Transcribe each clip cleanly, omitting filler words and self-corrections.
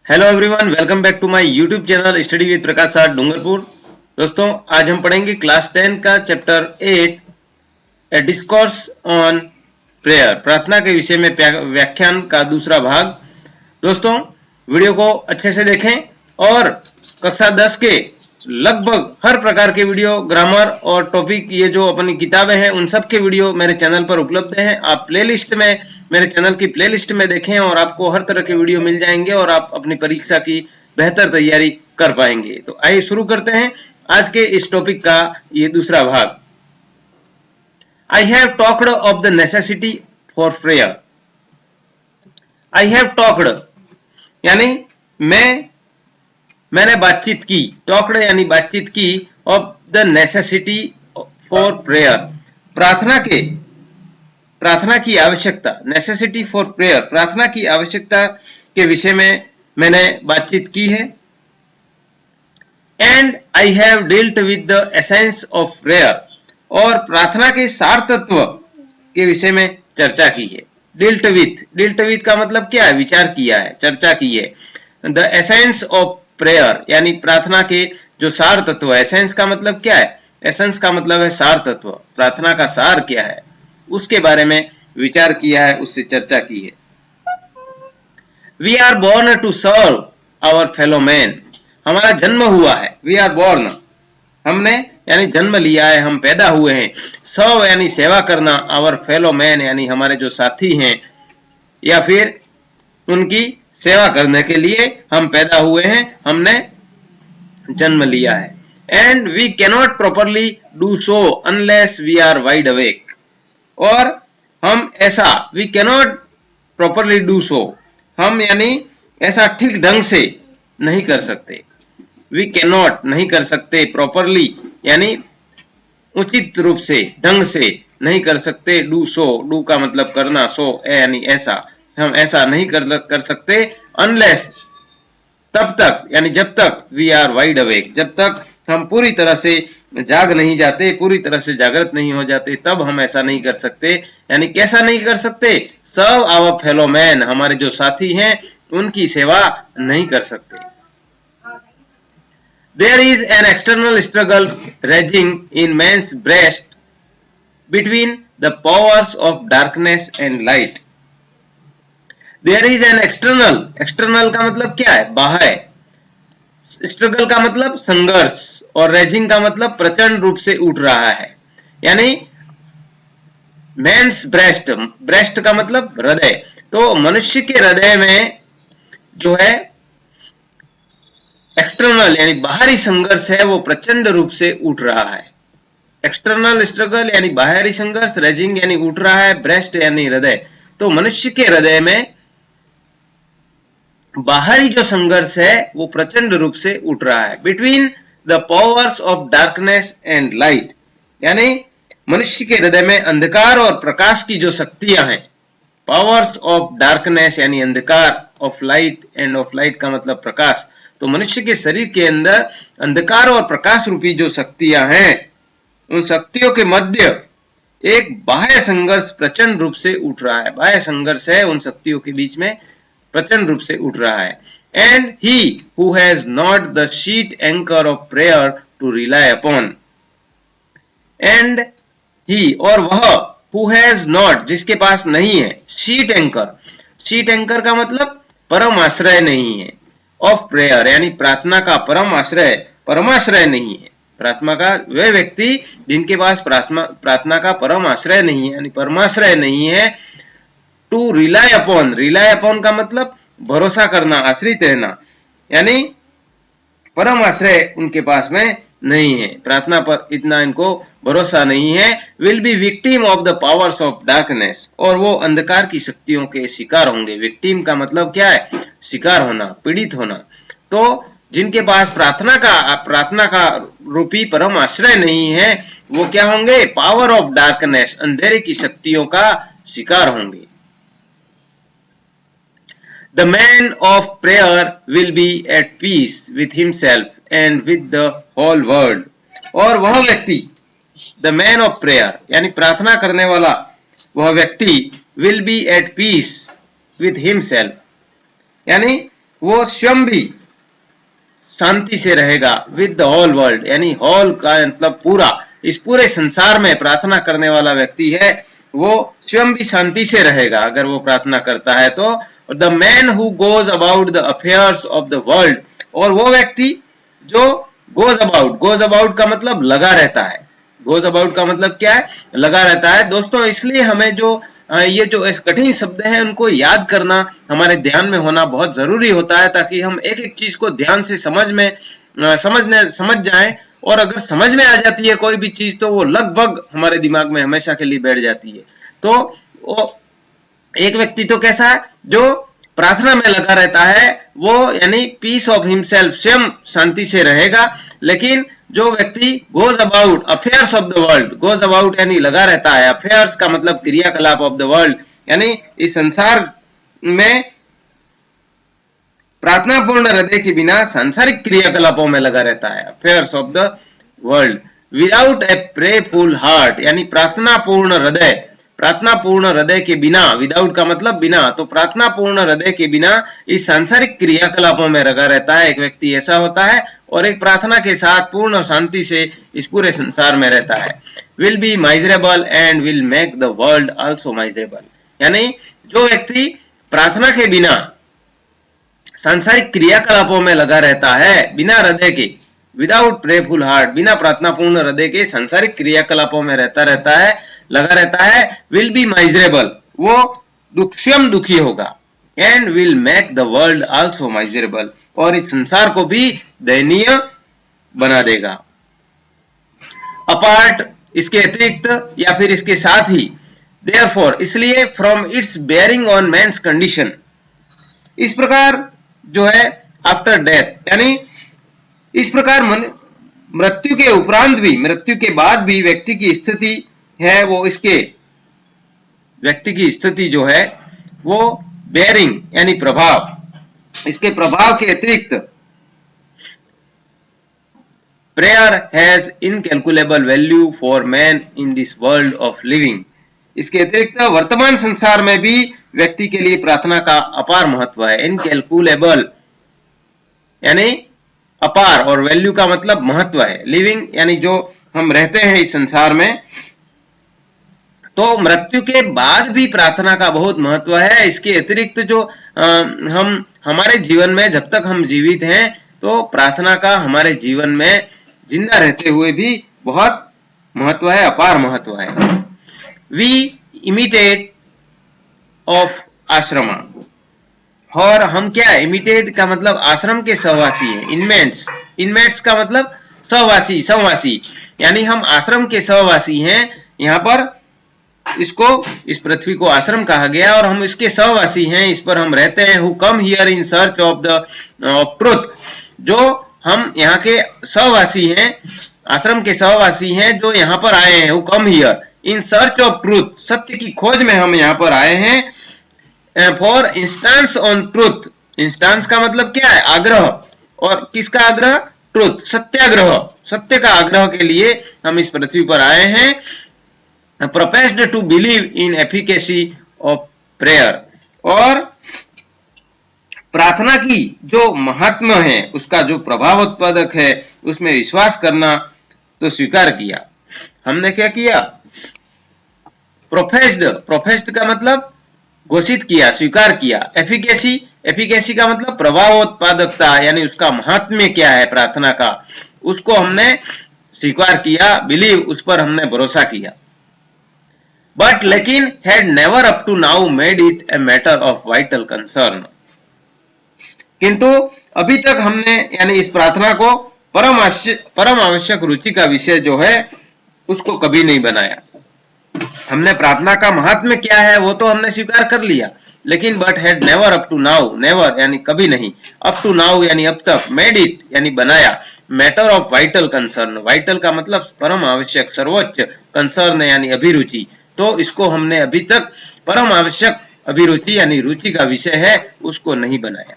Hello everyone, welcome back to my YouTube channel study with Prakash sir Dungarpur. दोस्तों, आज हम पढ़ेंगे क्लास 10 का chapter 8 A discourse on prayer, प्रार्थना के विषय में व्याख्यान का दूसरा भाग। दोस्तों, वीडियो को अच्छे से देखें और कक्षा 10 के लगभग हर प्रकार के वीडियो, ग्रामर और टॉपिक, ये जो अपनी किताबें हैं उन सब के वीडियो मेरे चैनल पर उपलब्ध हैं। आप प्लेलिस्ट में, मेरे चैनल की प्लेलिस्ट में देखें और आपको हर तरह के वीडियो मिल जाएंगे और आप अपनी परीक्षा की बेहतर तैयारी कर पाएंगे। तो आइए शुरू करते हैं आज के इस टॉपिक का ये दूसरा भाग। I have talked of the necessity for prayer. I have talked यानी मैंने बातचीत की, टॉक्ड यानी बातचीत की, of the necessity for prayer, प्रार्थना की आवश्यकता, नेसेसिटी फॉर प्रेयर, प्रार्थना की आवश्यकता के विषय में मैंने बातचीत की है। And I have dealt with the essence of prayer, और प्रार्थना के सार तत्व के विषय में चर्चा की है। डील्ट विथ का मतलब क्या है? विचार किया है, चर्चा की है। द एसेंस ऑफ प्रेयर यानी प्रार्थना के जो सार तत्व है। एसेंस का मतलब क्या है? एसेंस का मतलब है सार तत्व। प्रार्थना का सार क्या है उसके बारे में विचार किया है, उससे चर्चा की है। We are born to serve our fellow man, हमारा जन्म हुआ है। वी आर बोर्न, हमने यानी जन्म लिया है, हम पैदा हुए हैं। सर्व यानी सेवा करना, आवर फेलो मैन यानी हमारे जो साथी हैं या फिर उनकी सेवा करने के लिए हम पैदा हुए हैं, हमने जन्म लिया है। And we cannot properly do so unless we are wide awake, और हम ऐसा, we cannot properly do so, हम यानी ऐसा ठीक ढंग से नहीं कर सकते। वी कैनॉट नहीं कर सकते, प्रॉपरली यानी उचित रूप से, ढंग से नहीं कर सकते। डू सो, डू का मतलब करना, सो यानी ऐसा, हम ऐसा नहीं कर सकते। अनलेस, तब तक यानी जब तक, वी आर वाइड अवेक, जब तक हम पूरी तरह से जाग नहीं जाते, पूरी तरह से जागृत नहीं हो जाते, तब हम ऐसा नहीं कर सकते। यानी कैसा नहीं कर सकते? सर्व आवर फेलो मैन, हमारे जो साथी हैं उनकी सेवा नहीं कर सकते। There is an external struggle raging in man's breast between the powers of darkness and light. There is an external का मतलब क्या है? बाह्य। स्ट्रगल का मतलब संघर्ष, और रेजिंग का मतलब प्रचंड रूप से उठ रहा है। यानी मैंस ब्रेस्ट का मतलब हृदय, तो मनुष्य के हृदय में जो है एक्सटर्नल यानी बाहरी संघर्ष है, वो प्रचंड रूप से उठ रहा है। एक्सटर्नल स्ट्रगल यानी बाहरी संघर्ष, रेजिंग यानी उठ रहा है, ब्रेस्ट यानी हृदय। तो मनुष्य के हृदय में बाहरी जो संघर्ष है वो प्रचंड रूप से उठ रहा है। Between the powers of darkness and light, यानी मनुष्य के हृदय में अंधकार और प्रकाश की जो शक्तियां हैं। पावर्स ऑफ डार्कनेस यानी अंधकार, of light, end of light का मतलब प्रकाश। तो मनुष्य के शरीर के अंदर अंधकार और प्रकाश रूपी जो शक्तियां हैं, उन शक्तियों के मध्य एक बाह्य संघर्ष प्रचंड रूप से उठ रहा है। बाह्य संघर्ष है, उन शक्तियों के बीच में प्रचंड रूप से उठ रहा है। And he who has not the sheet anchor of prayer to rely upon, and he, और वह, हु हैज नॉट जिसके पास नहीं है, शीट एंकर का मतलब परम आश्रय नहीं है, ऑफ प्रेयर यानी प्रार्थना का परमाश्रय नहीं है। प्रार्थना का वे व्यक्ति जिनके पास प्रार्थना का परम आश्रय नहीं है, यानी परमाश्रय नहीं है। टू रिलाई अपॉन का मतलब भरोसा करना, आश्रित रहना, यानी परम आश्रय उनके पास में नहीं है, प्रार्थना पर इतना इनको भरोसा नहीं है। Will be victim of the powers of darkness, और वो अंधकार की शक्तियों के शिकार होंगे। विक्टिम का मतलब क्या है? शिकार होना, पीड़ित होना। तो जिनके पास प्रार्थना का रूपी परम आश्रय नहीं है, वो क्या होंगे? पावर ऑफ डार्कनेस, अंधेरे की शक्तियों का शिकार होंगे। The man of prayer will be at peace with himself and with the whole world. और वह व्यक्ति, the man of prayer यानी प्रार्थना करने वाला वह व्यक्ति, will be at peace with himself यानी वो स्वयं भी शांति से रहेगा विद द होल वर्ल्ड, यानी होल का मतलब पूरा, इस पूरे संसार में प्रार्थना करने वाला व्यक्ति है वो स्वयं भी शांति से रहेगा अगर वो प्रार्थना करता है तो। The man who goes about the affairs of the world, और वो व्यक्ति जो गोज अबाउट का मतलब लगा रहता है, गोज अबाउट का मतलब क्या है, लगा रहता है। दोस्तों इसलिए हमें जो ये जो कठिन शब्द है उनको याद करना हमारे ध्यान में होना बहुत जरूरी होता है, ताकि हम एक एक चीज को ध्यान से समझ जाएं, और अगर समझ में आ जाती है कोई भी चीज तो वो लगभग हमारे दिमाग में हमेशा के लिए बैठ जाती है। तो वो एक व्यक्ति तो कैसा है जो प्रार्थना में लगा रहता है वो यानी पीस ऑफ हिमसेल्फ, स्वयं शांति से रहेगा। लेकिन जो व्यक्ति goes about affairs of the world, goes about यानी लगा रहता है, अफेयर्स का मतलब क्रियाकलाप ऑफ द वर्ल्ड, यानी इस संसार में प्रार्थना पूर्ण हृदय के बिना सांसारिक क्रियाकलापों में लगा रहता है, affairs of the world. Without a prayerful heart, यानी प्रार्थना पूर्ण हृदय के बिना, विदाउट का मतलब बिना, तो प्रार्थना पूर्ण हृदय के बिना इस सांसारिक क्रियाकलापों में लगा रहता है एक व्यक्ति ऐसा होता है, और एक प्रार्थना के साथ पूर्ण शांति से इस पूरे संसार में रहता है। Will be miserable and will make the world also miserable, यानी जो व्यक्ति प्रार्थना के बिना सांसारिक क्रियाकलापों में लगा रहता है बिना हृदय के, विदाउट प्रेफुल हार्ट, बिना प्रार्थना पूर्ण हृदय के सांसारिक क्रियाकलापों में लगा रहता है, विल बी माइजरेबल, वो स्वयं दुखी होगा, and will make the world also miserable, और इस संसार को भी दयनीय बना देगा। अपार्ट, इसके अतिरिक्त या फिर इसके साथ ही, देयरफॉर, इसलिए, from its bearing on man's condition, इस प्रकार जो है आफ्टर डेथ, यानी इस प्रकार मृत्यु के उपरांत भी, मृत्यु के बाद भी व्यक्ति की स्थिति है वो, इसके व्यक्ति की स्थिति जो है वो बेयरिंग यानी प्रभाव, इसके प्रभाव के अतिरिक्त prayer has incalculable value for man in this world of living, इसके अतिरिक्त वर्तमान संसार में भी व्यक्ति के लिए प्रार्थना का अपार महत्व है। इनकैलकुलेबल यानी अपार, और वैल्यू का मतलब महत्व है। लिविंग यानी जो हम रहते हैं इस संसार में, तो मृत्यु के बाद भी प्रार्थना का बहुत महत्व है। इसके अतिरिक्त जो हम हमारे जीवन में जब तक हम जीवित हैं तो प्रार्थना का हमारे जीवन में जिंदा रहते हुए भी बहुत महत्व है, अपार महत्व है। वी इमिटेट ऑफ आश्रमा, और हम क्या, इमिटेट का मतलब आश्रम के सहवासी हैं, इनमेट्स का मतलब सहवासी, यानी हम आश्रम के सहवासी हैं। यहाँ पर इस पृथ्वी को आश्रम कहा गया और हम इसके सहवासी हैं, इस पर हम रहते हैं। Who come here in search of the truth, जो हम यहाँ के सहवासी हैं, आश्रम के सहवासी हैं जो यहाँ पर आए हैं। Who come here in search of truth, सत्य की खोज में हम यहाँ पर आए हैं। For instance on truth, instance का मतलब क्या है, आग्रह, और किसका आग्रह, ट्रूथ, सत्याग्रह, सत्य का आग्रह के लिए हम इस पृथ्वी पर आए हैं। Professed to believe in efficacy of prayer, और प्रार्थना की जो महात्मा है, उसका जो प्रभाव उत्पादक है, उसमें विश्वास करना तो स्वीकार किया। हमने क्या किया, प्रोफेस्ड का मतलब घोषित किया, स्वीकार किया। एफिकेसी का मतलब प्रभाव उत्पादकता, यानी उसका महात्म्य क्या है प्रार्थना का, उसको हमने स्वीकार किया। बिलीव, उस पर हमने भरोसा किया। बट लेकिन had never up to now made it a matter of vital concern, किंतु अभी तक हमने यानी इस प्रार्थना को परम आवश्यक रुचि का विषय जो है उसको कभी नहीं बनाया। हमने प्रार्थना का महात्म्य क्या है वो तो हमने स्वीकार कर लिया, लेकिन but had never up to now, never यानी कभी नहीं, अप टू नाउ यानी अब तक, मेड इट यानी बनाया, matter of vital concern, vital का मतलब परम आवश्यक, सर्वोच्च, कंसर्न यानी अभिरुचि, तो इसको हमने अभी तक परम आवश्यक अभिरुचि यानी रुचि का विषय है उसको नहीं बनाया।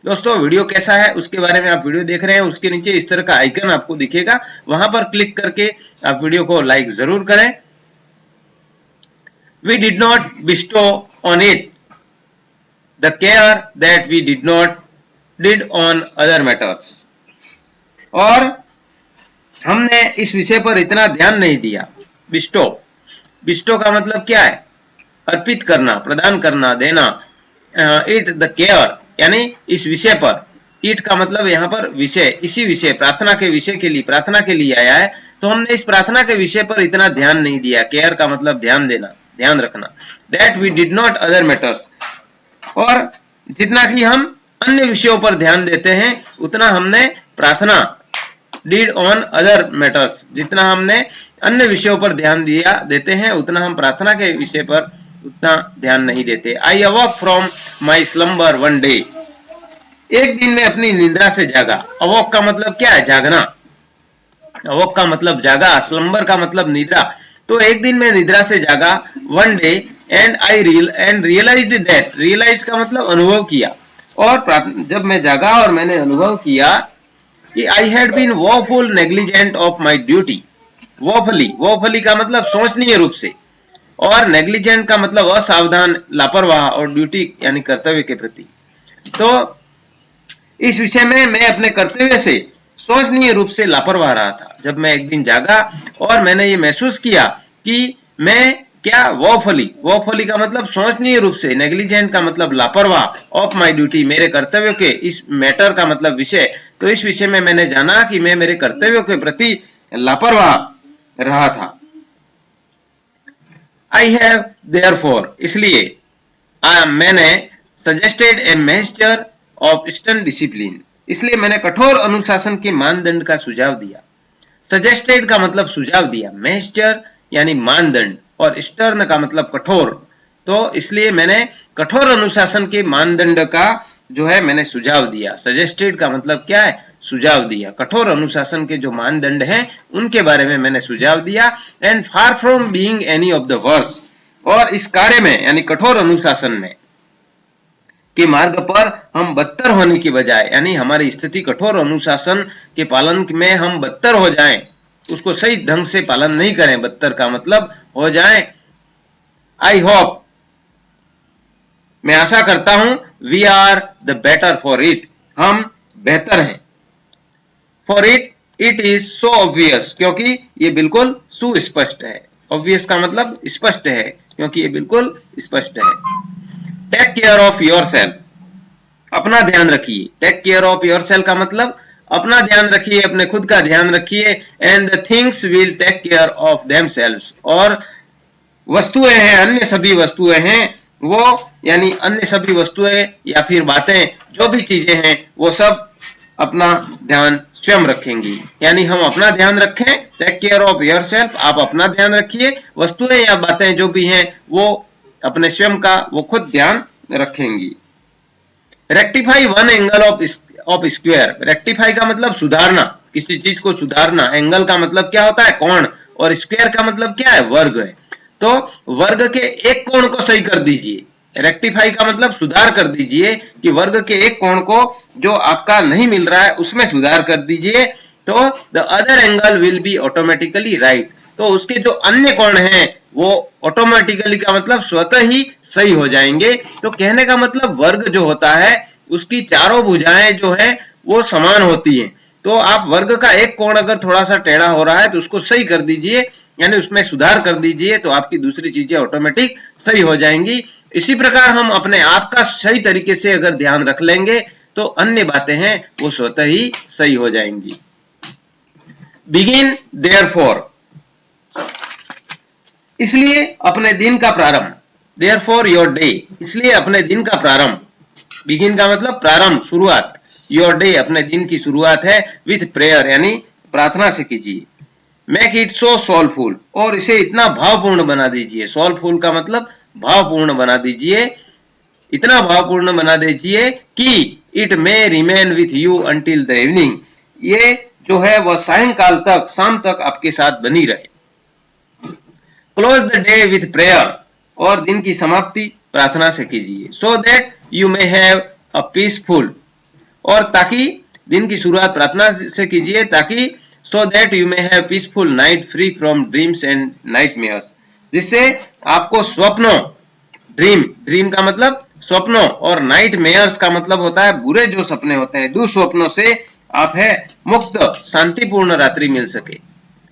दोस्तों वीडियो कैसा है उसके बारे में आप वीडियो देख रहे हैं, उसके नीचे इस तरह का आइकन आपको दिखेगा, वहां पर क्लिक करके आप वीडियो को लाइक जरूर करें। We did not bestow on it the care that we did not did on other matters. और हमने इस विषय पर इतना ध्यान नहीं दिया. बिस्टो, बिस्टो का मतलब क्या है? अर्पित करना, प्रदान करना, देना. इट द केयर यानी इस विषय पर. इट का मतलब यहाँ पर विषय, इसी विषय, प्रार्थना के विषय के लिए, प्रार्थना के लिए आया है. तो हमने इस प्रार्थना के विषय पर इतना ध्यान नहीं दिया. केयर का मतलब ध्यान देना, ध्यान रखना. That we did not other matters. और जितना कि हम अन्य विषयों पर ध्यान देते हैं उतना हमने प्रार्थना, डिड ऑन अदर मैटर्स, जितना हमने अन्य विषयों पर ध्यान दिया देते हैं उतना हम प्रार्थना के विषय पर उतना ध्यान नहीं देते. I awoke from my slumber one day. एक दिन में अपनी निद्रा से जागा. अवॉक का मतलब क्या है? जागना. अवॉक का मतलब जागा, स्लम्बर का मतलब निद्रा. तो एक दिन में निद्रा से जागा. One day and I realised that. Realise का मतलब अनुभव किया. और जब मैं जागा और मैंने अनुभव किया कि I had been woeful negligent of my duty. Woefully, woefully का मतलब सोचनीय रूप से, और नेग्लिजेंट का मतलब असावधान, लापरवाह, और ड्यूटी यानी कर्तव्य के प्रति. तो इस विषय में मैं अपने कर्तव्य से सोचनीय रूप से लापरवाह रहा था. जब मैं एक दिन जागा और मैंने ये महसूस किया कि मैं क्या वोफुली, वोफुली का मतलब सोचनीय रूप से, नेग्लिजेंट का मतलब लापरवाह, ऑफ माई ड्यूटी मेरे कर्तव्यों के, इस मैटर का मतलब विषय. तो इस विषय में मैंने जाना कि मैं मेरे कर्तव्यों के प्रति लापरवाह रहा था. आई हैव देयरफॉर, इसलिए मैंने suggested A measure of stern discipline, इसलिए मैंने कठोर अनुशासन के मानदंड का सुझाव दिया. सजेस्टेड का मतलब सुझाव दिया, मेजर यानी मानदंड, और स्टर्न का मतलब कठोर. तो इसलिए मैंने कठोर अनुशासन के मानदंड का जो है मैंने सुझाव दिया. सजेस्टेड का मतलब क्या है? सुझाव दिया. कठोर अनुशासन के जो मानदंड हैं उनके बारे में मैंने सुझाव दिया. And far from being any of the worse, और इस कार्य में यानी कठोर अनुशासन में के मार्ग पर हम बदतर होने की बजाय, यानी हमारी स्थिति कठोर अनुशासन के पालन में हम बदतर हो जाएं, उसको सही ढंग से पालन नहीं करें, बदतर का मतलब हो जाएं. आई होप, मैं आशा करता हूं, we are the better for it, हम बेहतर हैं. For it, it is so obvious, क्योंकि ये बिल्कुल सुस्पष्ट है. ऑब्वियस का मतलब स्पष्ट है, क्योंकि ये बिल्कुल स्पष्ट है. Take care of your self, अपना ध्यान रखिए. Take care of your self का मतलब अपना ध्यान रखिए, अपने खुद का ध्यान रखिए. And the things will take care of themselves, और वस्तुएं हैं, अन्य सभी वस्तुएं हैं वो, यानी अन्य सभी वस्तुएं या फिर बातें, जो भी चीजें हैं वो सब अपना ध्यान स्वयं रखेंगी. यानी हम अपना ध्यान रखें. Take care of your self, आप अपना ध्यान रखिए. वस्तुएं या बातें जो भी हैं वो अपने स्वयं का वो खुद ध्यान रखेंगी. Rectify one angle of square. Rectify का मतलब सुधारना, किसी चीज को सुधारना. एंगल का मतलब क्या होता है? कोण. और स्क्वायर का मतलब क्या है? वर्ग है. तो वर्ग के एक कोण को सही कर दीजिए. रेक्टिफाई का मतलब सुधार कर दीजिए कि वर्ग के एक कोण को जो आपका नहीं मिल रहा है उसमें सुधार कर दीजिए. तो the other angle will be automatically right. तो उसके जो अन्य कोण हैं वो ऑटोमेटिकली का मतलब स्वतः ही सही हो जाएंगे. तो कहने का मतलब वर्ग जो होता है उसकी चारों भुजाएं जो है वो समान होती हैं. तो आप वर्ग का एक कोण अगर थोड़ा सा टेढ़ा हो रहा है तो उसको सही कर दीजिए, यानी उसमें सुधार कर दीजिए, तो आपकी दूसरी चीजें ऑटोमेटिक सही हो जाएंगी. इसी प्रकार हम अपने आप का सही तरीके से अगर ध्यान रख लेंगे तो अन्य बातें हैं वो स्वतः ही सही हो जाएंगी. बिगिन देयरफॉर, इसलिए अपने दिन का प्रारंभ. देयरफॉर योर डे, इसलिए अपने दिन का प्रारंभ. बिगिन का मतलब प्रारंभ, शुरुआत. योर डे, अपने दिन की शुरुआत है. विथ प्रेयर, यानी प्रार्थना से कीजिए. मेक इट सो सोलफुल, और इसे इतना भावपूर्ण बना दीजिए. सोलफुल का मतलब भावपूर्ण बना दीजिए, इतना भावपूर्ण बना दीजिए कि it may remain with you until the evening, ये जो है वह सायंकाल तक, शाम तक आपके साथ बनी रहे. Close the day with prayer, और दिन की समाप्ति प्रार्थना से कीजिए. So that you may have a peaceful, और ताकि दिन की शुरुआत प्रार्थना से कीजिए ताकि so that you may have peaceful night free from dreams and nightmares, जिससे आपको स्वप्नों, ड्रीम, ड्रीम का मतलब स्वप्नों, और नाइट मेयर्स का मतलब होता है बुरे जो सपने होते हैं, दुस्वप्नों से आप है मुक्त, शांतिपूर्ण रात्रि मिल सके।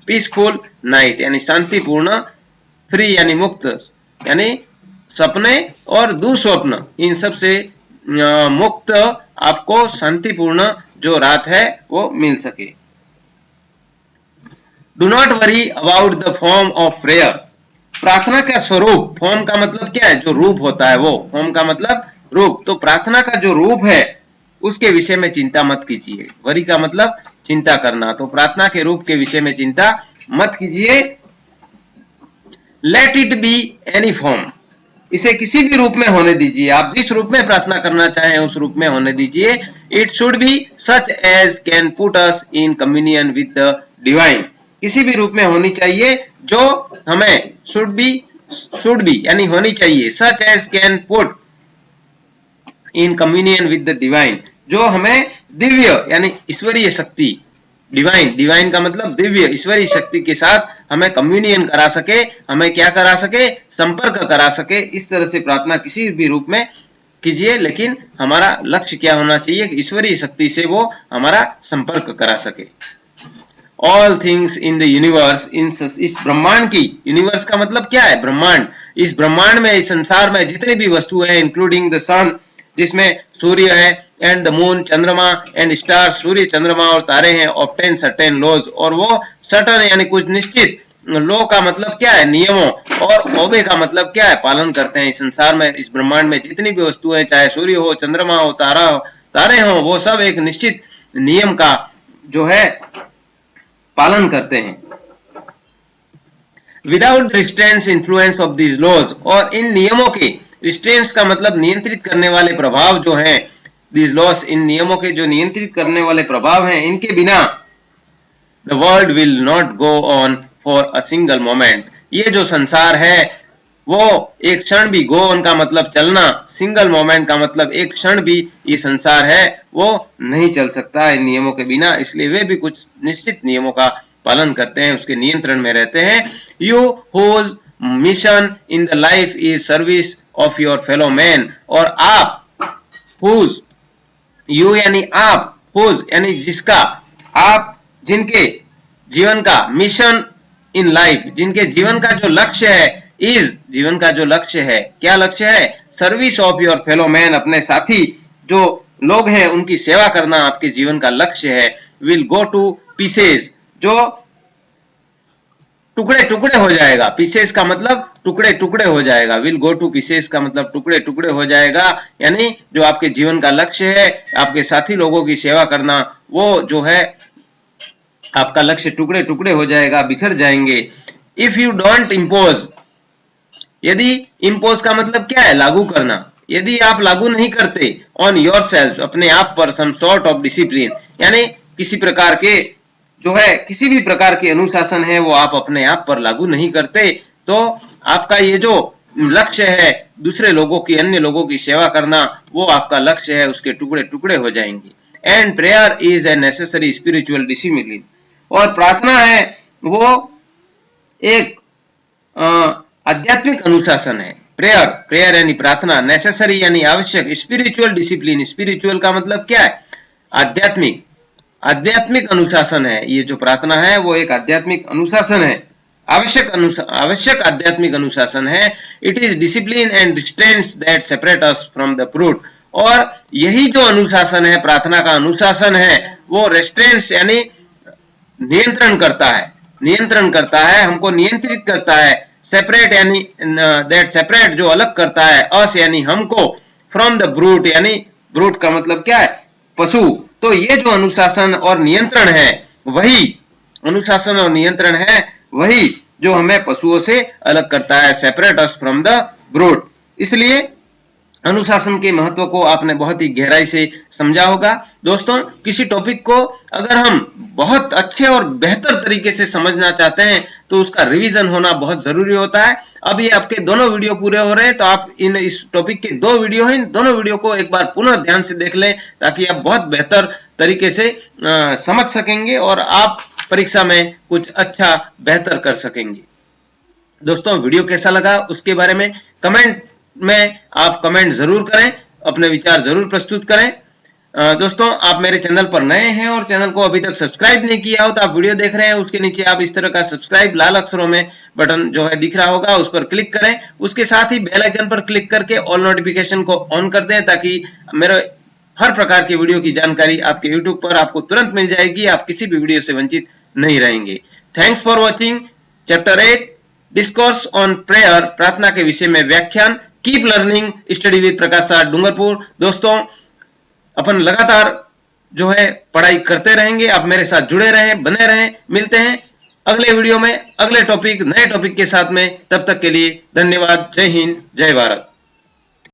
पीसफुल नाइट यानी शांतिपूर्ण, फ्री यानी मुक्त, यानी सपने और दुस्वप्न इन सब से मुक्त आपको शांतिपूर्ण जो रात है वो मिल सके। Do not worry about the form of prayer. प्रार्थना का स्वरूप, फॉर्म का मतलब क्या है, जो रूप होता है वो, फॉर्म का मतलब रूप, तो प्रार्थना का जो रूप है उसके विषय में चिंता मत कीजिए। वरी का मतलब चिंता करना, तो प्रार्थना के रूप के विषय में चिंता मत कीजिए। Let it be any form, इसे किसी भी रूप में होने दीजिए, आप जिस रूप में प्रार्थना करना चाहें उस रूप में होने दीजिए। It should be such as can put us in communion with the divine, किसी भी रूप में होनी चाहिए जो हमें शुड बी यानी होनी चाहिए, such as can put in communion with the divine, जो हमें दिव्य यानी ईश्वरीय शक्ति, डिवाइन का मतलब दिव्य ईश्वरीय शक्ति के साथ हमें कम्युनियन करा सके, हमें क्या करा सके, संपर्क करा सके। इस तरह से प्रार्थना किसी भी रूप में कीजिए, लेकिन हमारा लक्ष्य क्या होना चाहिए कि ईश्वरीय शक्ति से वो हमारा संपर्क करा सके। All things in the universe, इस ब्रह्मांड की, यूनिवर्स का मतलब क्या है, ब्रह्मांड, इस ब्रह्मांड में, इस संसार में जितनी भी वस्तु है, इंक्लूडिंग द सन, जिसमें सूर्य है, एंड द मून, चंद्रमा, एंड स्टार, सूर्य, चंद्रमा और तारे हैं, ऑब्टेन सर्टेन लॉज, और वो सर्टेन यानी कुछ निश्चित, लॉ का मतलब क्या है, नियमों, और ओबे का मतलब क्या है, पालन करते हैं। इस संसार में, इस ब्रह्मांड में जितनी भी वस्तुएं, चाहे सूर्य हो, चंद्रमा हो, तारे हो, वो सब एक निश्चित नियम का जो है पालन करते हैं। Without restraints influence of these laws, और इन नियमों के, रिस्ट्रेंट्स का मतलब नियंत्रित करने वाले प्रभाव जो हैं, दीज लॉज, इन नियमों के जो नियंत्रित करने वाले प्रभाव हैं, इनके बिना the world will not go on for a single moment, ये जो संसार है वो एक क्षण भी, गो ऑन का मतलब चलना, सिंगल मोमेंट का मतलब एक क्षण भी ये संसार है वो नहीं चल सकता इन नियमों के बिना। इसलिए वे भी कुछ निश्चित नियमों का पालन करते हैं, उसके नियंत्रण में रहते हैं। You whose mission in the life is service of your fellow man, और आप, हुज, यू यानी आप, हुज यानी जिसका, आप जिनके जीवन का, मिशन इन लाइफ, जिनके जीवन का जो लक्ष्य है, इज जीवन का जो लक्ष्य है, क्या लक्ष्य है, service of your fellow man, अपने साथी जो लोग हैं उनकी सेवा करना आपके जीवन का लक्ष्य है। विल गो टू पीसेस, जो टुकड़े टुकड़े हो जाएगा, पीसेस का मतलब टुकड़े टुकड़े हो जाएगा, विल गो टू पीसेस का मतलब टुकड़े टुकड़े हो जाएगा, यानी जो आपके जीवन का लक्ष्य है, आपके साथी लोगों की सेवा करना, वो जो है आपका लक्ष्य टुकड़े टुकड़े हो जाएगा, बिखर जाएंगे। इफ यू डोंट इम्पोज, यदि इम्पोज का मतलब क्या है, लागू करना, यदि आप लागू नहीं करते ऑन योर सेल्फ, अपने आप पर, सम सॉर्ट ऑफ डिसिप्लिन, यानी किसी प्रकार के जो है, किसी भी प्रकार के अनुशासन है वो आप अपने आप पर लागू नहीं करते, तो आपका ये जो लक्ष्य है, दूसरे लोगों की, अन्य लोगों की सेवा करना, वो आपका लक्ष्य है, उसके टुकड़े टुकड़े हो जाएंगे। And prayer is a necessary spiritual discipline, और प्रार्थना है वो एक आध्यात्मिक अनुशासन है। प्रेयर, प्रेयर यानी प्रार्थना, नेसेसरी यानी आवश्यक, स्पिरिचुअल डिसिप्लिन, स्पिरिचुअल का मतलब क्या है, आध्यात्मिक, आध्यात्मिक अनुशासन है। ये जो प्रार्थना है वो एक आध्यात्मिक अनुशासन है, आवश्यक आध्यात्मिक अनुशासन है। It is discipline and restraints that separate us from the fruit, और यही जो अनुशासन है, प्रार्थना का अनुशासन है, वो रेस्ट्रेंट्स यानी नियंत्रण करता है, हमको नियंत्रित करता है। सेपरेट यानी दैट सेपरेट, जो अलग करता है, अस यानी हमको, फ्रॉम द ब्रूट यानी, ब्रूट का मतलब क्या है, पशु। तो ये जो अनुशासन और नियंत्रण है, वही अनुशासन और नियंत्रण है, वही जो हमें पशुओं से अलग करता है, separate us from the brute. इसलिए अनुशासन के महत्व को आपने बहुत ही गहराई से समझा होगा। दोस्तों, किसी टॉपिक को अगर हम बहुत अच्छे और बेहतर तरीके से समझना चाहते हैं तो उसका रिवीजन होना बहुत जरूरी होता है। अब ये आपके दोनों वीडियो पूरे हो रहे हैं, तो आप इस टॉपिक के 2 वीडियो हैं, इन दोनों वीडियो को एक बार पुनः ध्यान से देख लें, ताकि आप बहुत बेहतर तरीके से समझ सकेंगे और आप परीक्षा में कुछ अच्छा बेहतर कर सकेंगे। दोस्तों, वीडियो कैसा लगा उसके बारे में कमेंट में आप कमेंट जरूर करें, अपने विचार जरूर प्रस्तुत करें। दोस्तों, आप मेरे चैनल पर नए हैं और चैनल को अभी तक सब्सक्राइब नहीं किया हो तो आप वीडियो देख रहे हैं, उसके नीचे आप इस तरह का सब्सक्राइब लाल अक्षरों में बटन जो है दिख रहा होगा, उस पर क्लिक करें। उसके साथ ही बेल आइकन पर क्लिक करके ऑल नोटिफिकेशन को ऑन कर दें, ताकि मेरे हर प्रकार की वीडियो की जानकारी आपके यूट्यूब पर आपको तुरंत मिल जाएगी, आप किसी भी वीडियो से वंचित नहीं रहेंगे। Thanks for watching chapter 8 discourse on prayer, प्रार्थना के विषय में व्याख्यान। कीप लर्निंग, स्टडी विद प्रकाश सार, डूंगरपुर। दोस्तों, अपन लगातार जो है पढ़ाई करते रहेंगे, आप मेरे साथ जुड़े रहें, बने रहें। मिलते हैं अगले वीडियो में अगले टॉपिक, नए टॉपिक के साथ में। तब तक के लिए धन्यवाद। जय हिंद, जय भारत।